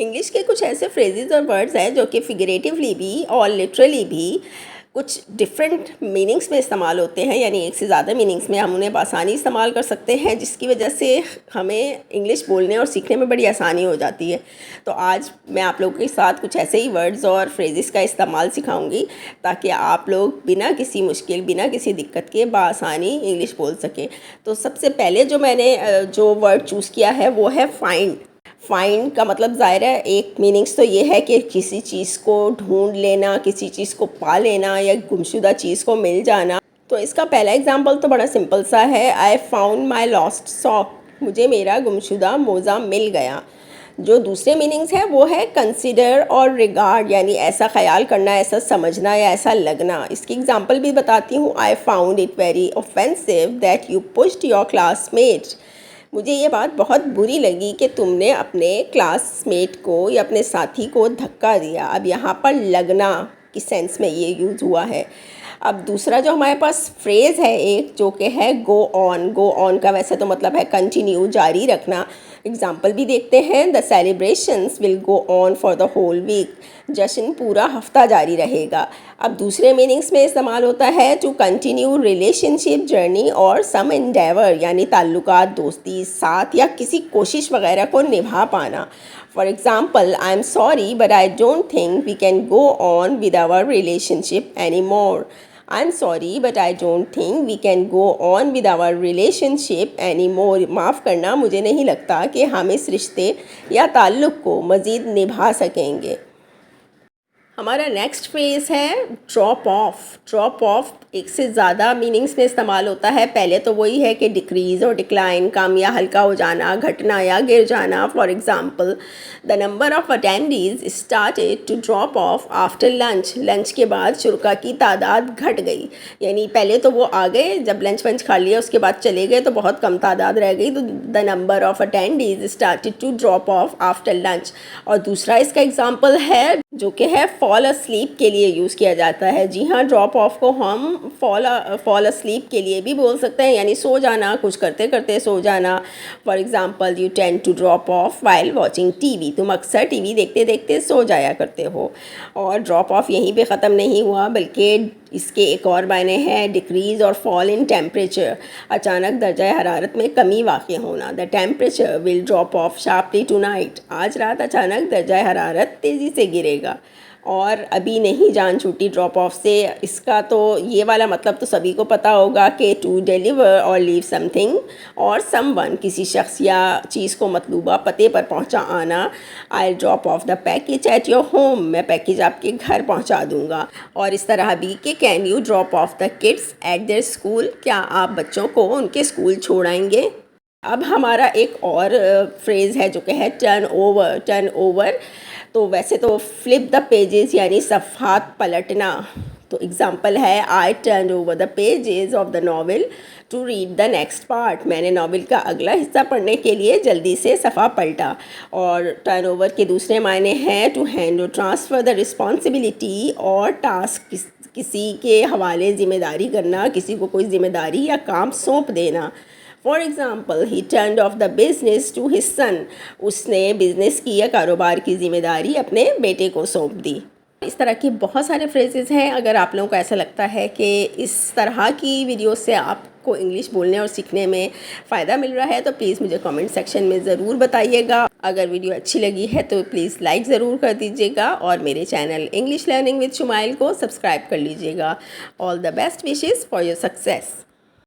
English के कुछ ऐसे फ्रेजेस और वर्ड्स हैं जो कि फिगरेटिवली भी और लिटरली भी कुछ डिफरेंट मीनिंग्स में इस्तेमाल होते हैं, यानी एक से ज़्यादा मीनिंग्स में हम उन्हें बआसानी इस्तेमाल कर सकते हैं, जिसकी वजह से हमें इंग्लिश बोलने और सीखने में बड़ी आसानी हो जाती है। तो आज मैं आप लोगों के साथ कुछ ऐसे ही वर्ड्स और फ्रेजेस का इस्तेमाल सिखाऊंगी ताकि आप लोग बिना किसी मुश्किल, बिना किसी दिक्कत के बआसानी इंग्लिश बोल सकें। तो सबसे पहले जो मैंने जो वर्ड चूज़ किया है वो है फाइंड। फाइंड का मतलब ज़ाहिर है एक मीनिंग्स तो ये है कि किसी चीज़ को ढूंढ लेना, किसी चीज़ को पा लेना या गुमशुदा चीज़ को मिल जाना। तो इसका पहला एग्जांपल तो बड़ा सिंपल सा है, I found my lost sock. मुझे मेरा गुमशुदा मोज़ा मिल गया। जो दूसरे मीनिंग्स है वो है कंसिडर और रिगार्ड, यानी ऐसा ख्याल करना, ऐसा समझना या ऐसा लगना। इसकी एग्जांपल भी बताती हूँ। I found it very offensive that you pushed your classmate. मुझे ये बात बहुत बुरी लगी कि तुमने अपने क्लासमेट को या अपने साथी को धक्का दिया। अब यहाँ पर लगना की सेंस में ये यूज़ हुआ है। अब दूसरा जो हमारे पास फ्रेज़ है एक, जो कि है गो ऑन। गो ऑन का वैसे तो मतलब है कंटिन्यू, जारी रखना। एग्जाम्पल भी देखते हैं। The celebrations will go on for the whole week. जश्न पूरा हफ्ता जारी रहेगा। अब दूसरे मीनिंग्स में इस्तेमाल होता है टू कंटिन्यू रिलेशनशिप जर्नी और सम एंडेवर, यानी ताल्लुकात, दोस्ती, साथ या किसी कोशिश वगैरह को निभा पाना। For example, I am sorry but I don't think we can go on with our relationship any more. I'm sorry but I don't think we can go on with our relationship anymore। माफ़ करना, मुझे नहीं लगता कि हम इस रिश्ते या ताल्लुक़ को मज़ीद निभा सकेंगे। हमारा नेक्स्ट फ्रेज है ड्रॉप ऑफ। ड्रॉप ऑफ एक से ज़्यादा मीनिंग्स में इस्तेमाल होता है। पहले तो वही है कि डिक्रीज़ और डिक्लाइन, कम या हल्का हो जाना, घटना या गिर जाना। For example, the number of attendees started to drop off after lunch. Lunch के बाद शुरका की तादाद घट गई, यानी पहले तो वो आ गए, जब लंच वंच खा लिया उसके बाद चले गए तो बहुत कम तादाद रह गई। तो the number of attendees started to drop off after lunch. और दूसरा इसका एग्ज़ाम्पल है जो कि है फॉल अस्लीप के लिए यूज़ किया जाता है। जी हाँ, ड्रॉप ऑफ को हम फॉल अस्लीप के लिए भी बोल सकते हैं, यानी सो जाना, कुछ करते करते सो जाना। For example, you tend to drop off while watching TV. तुम अक्सर टीवी देखते देखते सो जाया करते हो। और ड्रॉप ऑफ यहीं पे ख़त्म नहीं हुआ, बल्कि इसके एक और मायने हैं डिक्रीज़ और फॉल इन टेम्परेचर। अचानक दर्जा हरारत में कमी वाक़ होना। The temperature will drop of sharply tonight. आज रात अचानक दर्जा हरारत तेज़ी से गिरेगा। और अभी नहीं जान छूटी ड्रॉप ऑफ से। इसका तो ये वाला मतलब तो सभी को पता होगा कि टू डिलीवर और लीव समथिंग और समवन, किसी शख्स या चीज़ को मतलूबा पते पर पहुंचा आना। I drop off the package at your home. मैं पैकेज आपके घर पहुंचा दूंगा। और इस तरह भी कि can you drop off the kids at their school. क्या आप बच्चों को उनके स्कूल छोड़ाएंगे। अब हमारा एक और फ्रेज़ है जो कि है टर्न ओवर। टर्न ओवर तो वैसे तो फ्लिप द पेजेस, यानी सफ़ात पलटना। तो एग्ज़ाम्पल है, I turn over the pages of the novel to read the next part. मैंने नावल का अगला हिस्सा पढ़ने के लिए जल्दी से सफ़ा पलटा। और टर्न ओवर के दूसरे मायने हैं टू हैंड और ट्रांसफ़र द रिस्पॉन्सिबिलिटी और टास्क, किसी के हवाले ज़िम्मेदारी करना, किसी को कोई ज़िम्मेदारी या काम सौंप देना। For example, he turned off the business to his son. उसने बिज़नेस की या कारोबार की ज़िम्मेदारी अपने बेटे को सौंप दी। इस तरह के बहुत सारे फ्रेजेस हैं। अगर आप लोगों को ऐसा लगता है कि इस तरह की वीडियो से आपको इंग्लिश बोलने और सीखने में फ़ायदा मिल रहा है तो प्लीज़ मुझे कमेंट सेक्शन में ज़रूर बताइएगा। अगर वीडियो अच्छी लगी है तो प्लीज़ लाइक ज़रूर कर दीजिएगा और मेरे channel English learning with Shumail को सब्सक्राइब कर लीजिएगा। All the best wishes for your success.